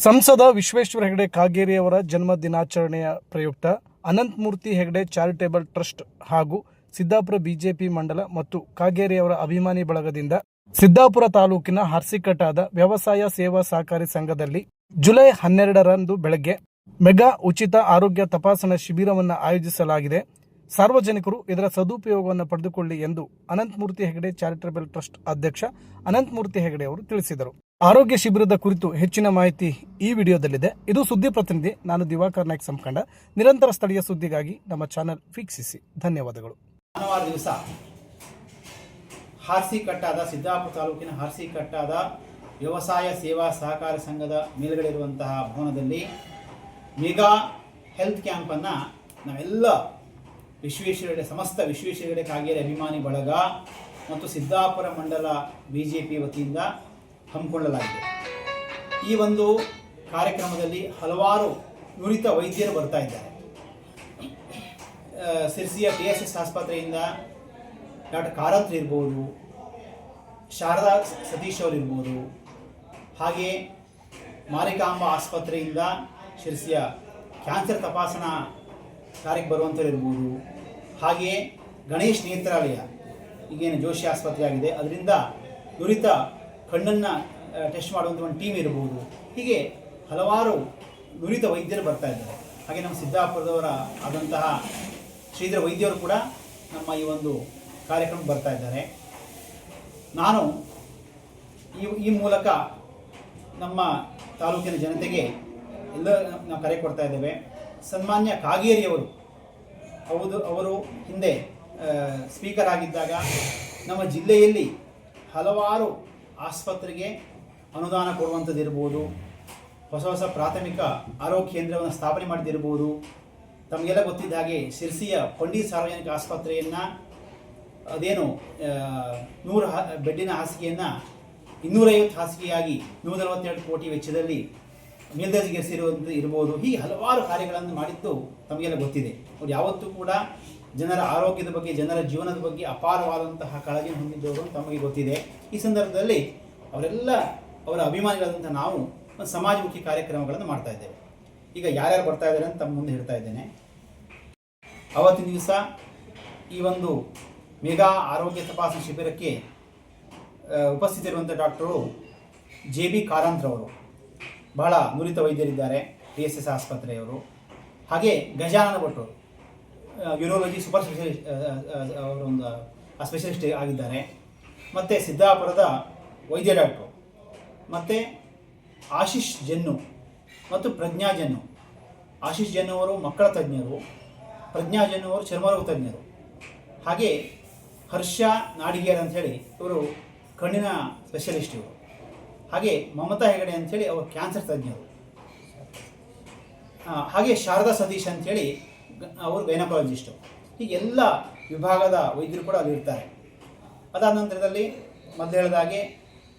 ಸಂಸದ ವಿಶ್ವೇಶ್ವರ ಹೆಗಡೆ ಕಾಗೇರಿಯವರ ಜನ್ಮ ದಿನಾಚರಣೆಯ ಪ್ರಯುಕ್ತ ಅನಂತಮೂರ್ತಿ ಹೆಗಡೆ ಚಾರಿಟೇಬಲ್ ಟ್ರಸ್ಟ್ ಹಾಗೂ ಸಿದ್ದಾಪುರ ಬಿಜೆಪಿ ಮಂಡಲ ಮತ್ತು ಕಾಗೇರಿಯವರ ಅಭಿಮಾನಿ ಬಳಗದಿಂದ ಸಿದ್ದಾಪುರ ತಾಲೂಕಿನ ಹಾರ್ಸಿಕಟ್ಟಾದ ವ್ಯವಸಾಯ ಸೇವಾ ಸಹಕಾರಿ ಸಂಘದಲ್ಲಿ ಜುಲೈ 12ರಂದು ಬೆಳಗ್ಗೆ ಮೆಗಾ ಉಚಿತ ಆರೋಗ್ಯ ತಪಾಸಣಾ ಶಿಬಿರವನ್ನು ಆಯೋಜಿಸಲಾಗಿದೆ. ಸಾರ್ವಜನಿಕರು ಇದರ ಸದುಪಯೋಗವನ್ನು ಪಡೆದುಕೊಳ್ಳಿ ಎಂದು ಅನಂತಮೂರ್ತಿ ಹೆಗಡೆ ಚಾರಿಟೇಬಲ್ ಟ್ರಸ್ಟ್ ಅಧ್ಯಕ್ಷ ಅನಂತಮೂರ್ತಿ ಹೆಗಡೆ ಅವರು ತಿಳಿಸಿದರು. ಆರೋಗ್ಯ ಶಿಬಿರದ ಕುರಿತು ಹೆಚ್ಚಿನ ಮಾಹಿತಿ ಈ ವಿಡಿಯೋದಲ್ಲಿದೆ. ಇದು ಸುದ್ದಿ ಪ್ರತಿನಿಧಿ, ನಾನು ದಿವಾಕರ್ ನಾಯ್ಕ್ ಸಂಕಂಡ. ನಿರಂತರ ಸ್ಥಳೀಯ ಸುದ್ದಿಗಾಗಿ ನಮ್ಮ ಚಾನೆಲ್ ವೀಕ್ಷಿಸಿ. ಧನ್ಯವಾದಗಳು. ಭಾನುವಾರ ದಿವಸ ಹಾರ್ಸಿಕಟ್ಟಾದ ಸಿದ್ದಾಪುರ ತಾಲೂಕಿನ ಹಾರ್ಸಿಕಟ್ಟಾದ ವ್ಯವಸಾಯ ಸೇವಾ ಸಹಕಾರಿ ಸಂಘದ ಮೇಲ್ಗಡೆ ಇರುವಂತಹ ಭವನದಲ್ಲಿ ಮೆಗಾ ಹೆಲ್ತ್ ಕ್ಯಾಂಪನ್ನು ನಾವೆಲ್ಲ ಸಮಸ್ತ ವಿಶ್ವೇಶ್ವರ ಕಾಗೇರಿ ಅಭಿಮಾನಿ ಬಳಗ ಮತ್ತು ಸಿದ್ದಾಪುರ ಮಂಡಲ ಬಿಜೆಪಿ ವತಿಯಿಂದ ಹಮ್ಮಿಕೊಳ್ಳಲಾಗಿದೆ. ಈ ಒಂದು ಕಾರ್ಯಕ್ರಮದಲ್ಲಿ ಹಲವಾರು ನುರಿತ ವೈದ್ಯರು ಬರ್ತಾ ಇದ್ದಾರೆ. ಸಿರ್ಸಿಯ TSS ಆಸ್ಪತ್ರೆಯಿಂದ ಡಾಕ್ಟರ್ ಕಾರಂತ್ ಇರ್ಬೋದು, ಶಾರದಾ ಸತೀಶ್ ಅವರು ಇರ್ಬೋದು, ಹಾಗೆ ಮಾರಿಕಾಂಬ ಆಸ್ಪತ್ರೆಯಿಂದ ಶಿರ್ಸಿಯ ಕ್ಯಾನ್ಸರ್ ತಪಾಸಣಾ ಕಾರ್ಯಕ್ಕೆ ಬರುವಂಥವ್ರು ಇರ್ಬೋದು, ಹಾಗೆಯೇ ಗಣೇಶ್ ನೇತ್ರಾಲಯ ಈಗೇನು ಜೋಶಿ ಆಸ್ಪತ್ರೆ ಆಗಿದೆ ಅದರಿಂದ ನುರಿತ ಕಣ್ಣನ್ನು ಟೆಸ್ಟ್ ಮಾಡುವಂಥ ಒಂದು ಟೀಮ್ ಇರ್ಬೋದು. ಹೀಗೆ ಹಲವಾರು ನುರಿತ ವೈದ್ಯರು ಬರ್ತಾ ಇದ್ದಾರೆ. ಹಾಗೆ ನಮ್ಮ ಸಿದ್ದಾಪುರದವರ ಆದಂತಹ ಶ್ರೀಧರ ವೈದ್ಯರು ಕೂಡ ನಮ್ಮ ಈ ಒಂದು ಕಾರ್ಯಕ್ರಮಕ್ಕೆ ಬರ್ತಾ ಇದ್ದಾರೆ. ನಾನು ಈ ಮೂಲಕ ನಮ್ಮ ತಾಲೂಕಿನ ಜನತೆಗೆ ಎಲ್ಲ ನಾವು ಕರೆ ಕೊಡ್ತಾ ಇದ್ದೇವೆ. ಸನ್ಮಾನ್ಯ ಕಾಗೇರಿಯವರು ಅವರು ಹಿಂದೆ ಸ್ಪೀಕರ್ ಆಗಿದ್ದಾಗ ನಮ್ಮ ಜಿಲ್ಲೆಯಲ್ಲಿ ಹಲವಾರು ಆಸ್ಪತ್ರೆಗೆ ಅನುದಾನ ಕೊಡುವಂಥದ್ದು ಇರ್ಬೋದು, ಹೊಸ ಪ್ರಾಥಮಿಕ ಆರೋಗ್ಯ ಕೇಂದ್ರವನ್ನು ಸ್ಥಾಪನೆ ಮಾಡಿದಿರ್ಬೋದು. ತಮಗೆಲ್ಲ ಗೊತ್ತಿದ್ದ ಹಾಗೆ ಶಿರ್ಸಿಯ ಪಂಡಿತ್ ಸಾರ್ವಜನಿಕ ಆಸ್ಪತ್ರೆಯನ್ನು ಅದೇನು 100 ಬೆಡ್ಡಿನ ಹಾಸಿಗೆಯನ್ನು 250 ಹಾಸಿಗೆಯಾಗಿ 142 ಕೋಟಿ ವೆಚ್ಚದಲ್ಲಿ ಮೇಲ್ದರ್ಜೆಗೇರಿಸಿರುವಂಥದ್ದು ಇರ್ಬೋದು. ಹೀಗೆ ಹಲವಾರು ಕಾರ್ಯಗಳನ್ನು ಮಾಡಿದ್ದು ತಮಗೆಲ್ಲ ಗೊತ್ತಿದೆ. ಅವ್ರು ಯಾವತ್ತೂ ಕೂಡ ಜನರ ಆರೋಗ್ಯದ ಬಗ್ಗೆ, ಜನರ ಜೀವನದ ಬಗ್ಗೆ ಅಪಾರವಾದಂತಹ ಕಾಳಜಿ ಹೊಂದಿದ್ದವರು ತಮಗೆ ಗೊತ್ತಿದೆ. ಈ ಸಂದರ್ಭದಲ್ಲಿ ಅವರ ಅಭಿಮಾನಿಗಳಾದಂಥ ನಾವು ಒಂದು ಸಮಾಜಮುಖಿ ಕಾರ್ಯಕ್ರಮಗಳನ್ನು ಮಾಡ್ತಾ ಇದ್ದೇವೆ. ಈಗ ಯಾರ್ಯಾರು ಬರ್ತಾ ಇದ್ದಾರೆ ಅಂತ ತಮ್ಮ ಮುಂದೆ ಹೇಳ್ತಾ ಇದ್ದೇನೆ. ಅವತ್ತಿನ ದಿವಸ ಈ ಒಂದು ಮೆಗಾ ಆರೋಗ್ಯ ತಪಾಸಣಾ ಶಿಬಿರಕ್ಕೆ ಉಪಸ್ಥಿತರಿರುವಂಥ ಡಾಕ್ಟರು JB ಕಾರಂತ್ರವರು, ಬಹಳ ನುರಿತ ವೈದ್ಯರಿದ್ದಾರೆ, TSS ಆಸ್ಪತ್ರೆಯವರು. ಹಾಗೆ ಗಜಾನನ ಭಟ್ರು ಯೂರೋಲಜಿ ಸೂಪರ್ ಸ್ಪೆಷಲಿಸ್ಟ್ ಅವರೊಂದು ಸ್ಪೆಷಲಿಸ್ಟ್ ಆಗಿದ್ದಾರೆ. ಮತ್ತು ಸಿದ್ದಾಪುರದ ವೈದ್ಯ ಡಾಕ್ಟ್ರು, ಮತ್ತು ಆಶೀಶ್ ಜನ್ನು ಮತ್ತು ಪ್ರಜ್ಞಾ ಜನ್ನು. ಆಶೀಶ್ ಜನ್ನು ಅವರು ಮಕ್ಕಳ ತಜ್ಞರು, ಪ್ರಜ್ಞಾ ಜನ್ನು ಅವರು ಚರ್ಮರೋಗ ತಜ್ಞರು. ಹಾಗೆ ಹರ್ಷ ನಾಡಿಗೇರ್ ಅಂಥೇಳಿ ಇವರು ಕಣ್ಣಿನ ಸ್ಪೆಷಲಿಸ್ಟ್ ಇವರು. ಹಾಗೆ ಮಮತಾ ಹೆಗಡೆ ಅಂಥೇಳಿ ಅವರು ಕ್ಯಾನ್ಸರ್ ತಜ್ಞರು. ಹಾಗೆ ಶಾರದಾ ಸತೀಶ್ ಅಂಥೇಳಿ ಅವರು ಗೈನಕಾಲಜಿಸ್ಟು. ಹೀಗೆಲ್ಲ ವಿಭಾಗದ ವೈದ್ಯರು ಕೂಡ ಅಲ್ಲಿರ್ತಾರೆ. ಅದಾದ ನಂತರದಲ್ಲಿ ಮೊದಲು ಹೇಳಿದಾಗೆ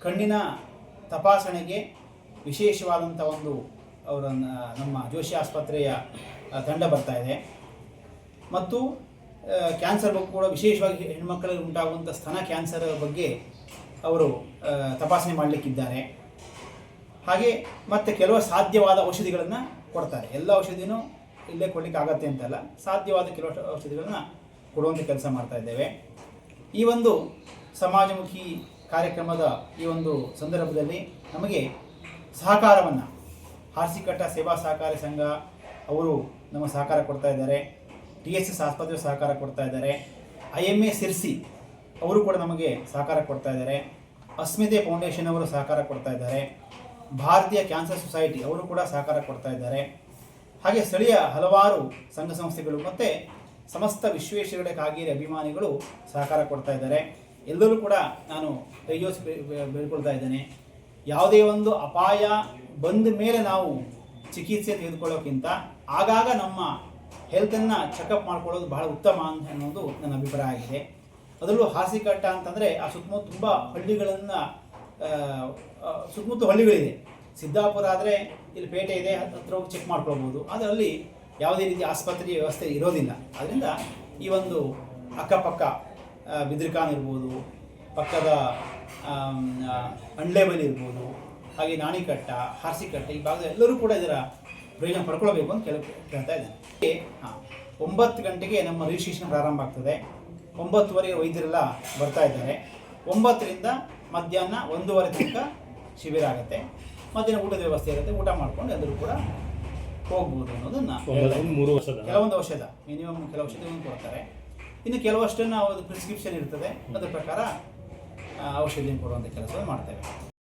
ಕಣ್ಣಿನ ತಪಾಸಣೆಗೆ ವಿಶೇಷವಾದಂಥ ಒಂದು ನಮ್ಮ ಜೋಶಿ ಆಸ್ಪತ್ರೆಯ ತಂಡ ಬರ್ತಾ ಇದೆ. ಮತ್ತು ಕ್ಯಾನ್ಸರ್ ಬಗ್ಗೆ ಕೂಡ ವಿಶೇಷವಾಗಿ ಹೆಣ್ಮಕ್ಕಳಿಗೆ ಉಂಟಾಗುವಂಥ ಸ್ತನ ಕ್ಯಾನ್ಸರ್ ಬಗ್ಗೆ ಅವರು ತಪಾಸಣೆ ಮಾಡಲಿಕ್ಕಿದ್ದಾರೆ. ಹಾಗೆ ಮತ್ತು ಕೆಲವು ಸಾಧ್ಯವಾದ ಔಷಧಿಗಳನ್ನು ಕೊಡ್ತಾರೆ. ಎಲ್ಲ ಔಷಧಿನೂ ಇಲ್ಲೇ ಕೊಡಲಿಕ್ಕೆ ಆಗತ್ತೆ ಅಂತಲ್ಲ, ಸಾಧ್ಯವಾದ ಕೆಲವು ಔಷಧಿಗಳನ್ನು ಕೊಡುವಂಥ ಕೆಲಸ ಮಾಡ್ತಾ ಇದ್ದೇವೆ. ಈ ಒಂದು ಸಮಾಜಮುಖಿ ಕಾರ್ಯಕ್ರಮದ ಈ ಒಂದು ಸಂದರ್ಭದಲ್ಲಿ ನಮಗೆ ಸಹಕಾರವನ್ನು ಹಾರ್ಸಿಕಟ್ಟ ಸೇವಾ ಸಹಕಾರಿ ಸಂಘ ಅವರು ನಮ್ಮ ಸಹಕಾರ ಕೊಡ್ತಾ ಇದ್ದಾರೆ. TSS ಆಸ್ಪತ್ರೆ ಸಹಕಾರ ಕೊಡ್ತಾ ಇದ್ದಾರೆ. IMA ಸಿರ್ಸಿ ಅವರು ಕೂಡ ನಮಗೆ ಸಹಕಾರ ಕೊಡ್ತಾ ಇದ್ದಾರೆ. ಅಸ್ಮಿತೆ ಫೌಂಡೇಶನ್ ಅವರು ಸಹಕಾರ ಕೊಡ್ತಾ ಇದ್ದಾರೆ. ಭಾರತೀಯ ಕ್ಯಾನ್ಸರ್ ಸೊಸೈಟಿ ಅವರು ಕೂಡ ಸಹಕಾರ ಕೊಡ್ತಾ ಇದ್ದಾರೆ. ಹಾಗೆ ಸ್ಥಳೀಯ ಹಲವಾರು ಸಂಘ ಸಂಸ್ಥೆಗಳು ಮತ್ತು ಸಮಸ್ತ ವಿಶ್ವೇಶ್ವರ ಕಾಗೇರಿ ಅಭಿಮಾನಿಗಳು ಸಹಕಾರ ಕೊಡ್ತಾ ಇದ್ದಾರೆ. ಎಲ್ಲರೂ ಕೂಡ ನಾನು ಕೈಜೋಡಿಸಿ ಬೇಡ್ಕೊಳ್ತಾ ಇದ್ದೇನೆ. ಯಾವುದೇ ಒಂದು ಅಪಾಯ ಬಂದ ಮೇಲೆ ನಾವು ಚಿಕಿತ್ಸೆ ತೆಗೆದುಕೊಳ್ಳೋಕ್ಕಿಂತ ಆಗಾಗ ನಮ್ಮ ಹೆಲ್ತನ್ನು ಚೆಕಪ್ ಮಾಡ್ಕೊಳ್ಳೋದು ಬಹಳ ಉತ್ತಮ ಅಂತ ಅನ್ನೋದು ನನ್ನ ಅಭಿಪ್ರಾಯ ಆಗಿದೆ. ಅದರಲ್ಲೂ ಹಾರ್ಸಿಕಟ್ಟ ಅಂತಂದರೆ ಆ ಸುತ್ತಮುತ್ತ ತುಂಬ ಸುತ್ತಮುತ್ತ ಹಳ್ಳಿಗಳಿದೆ. ಸಿದ್ದಾಪುರ ಆದರೆ ಇಲ್ಲಿ ಪೇಟೆ ಇದೆ, ಹತ್ರ ಹೋಗಿ ಚೆಕ್ ಮಾಡ್ಕೊಳ್ಬೋದು. ಆದರೆ ಅಲ್ಲಿ ಯಾವುದೇ ರೀತಿ ಆಸ್ಪತ್ರೆಯ ವ್ಯವಸ್ಥೆ ಇರೋದಿಲ್ಲ. ಅದರಿಂದ ಈ ಒಂದು ಅಕ್ಕಪಕ್ಕ ಬಿದ್ರಿಕಾನ್ ಇರ್ಬೋದು, ಪಕ್ಕದ ಅಂಡ್ಲೇಬಲ್ ಇರ್ಬೋದು, ಹಾಗೆ ನಾಣಿಕಟ್ಟ, ಹಾರ್ಸಿಕಟ್ಟ ಈ ಭಾಗದ ಎಲ್ಲರೂ ಕೂಡ ಇದರ ಪ್ರಯೋಜನ ಪಡ್ಕೊಳ್ಬೇಕು ಅಂತ ಕೇಳ್ತಾ ಇದ್ದೇನೆ. 9 ಗಂಟೆಗೆ ನಮ್ಮ ರಿಜಿಸ್ಟ್ರೇಷನ್ ಪ್ರಾರಂಭ ಆಗ್ತದೆ. 9:30 ವೈದ್ಯರೆಲ್ಲ ಬರ್ತಾ ಇದ್ದಾರೆ. 9ರಿಂದ ಮಧ್ಯಾಹ್ನ 1:30 ತನಕ ಶಿಬಿರ ಆಗುತ್ತೆ. ಮಧ್ಯಾಹ್ನ ಊಟದ ವ್ಯವಸ್ಥೆ ಇರುತ್ತೆ. ಊಟ ಮಾಡ್ಕೊಂಡು ಎಲ್ಲರೂ ಕೂಡ ಹೋಗ್ಬೋದು ಅನ್ನೋದನ್ನು ಕೆಲವೊಂದು ಔಷಧ ಮಿನಿಮಮ್ ಕೆಲವು ಔಷಧಿಯನ್ನು ಕೊಡ್ತಾರೆ. ಇನ್ನು ಕೆಲವಷ್ಟನ್ನು ಪ್ರಿಸ್ಕ್ರಿಪ್ಷನ್ ಇರ್ತದೆ, ಅದರ ಪ್ರಕಾರ ಔಷಧಿಯನ್ನು ಕೊಡುವಂಥ ಕೆಲಸವನ್ನು ಮಾಡ್ತೇವೆ.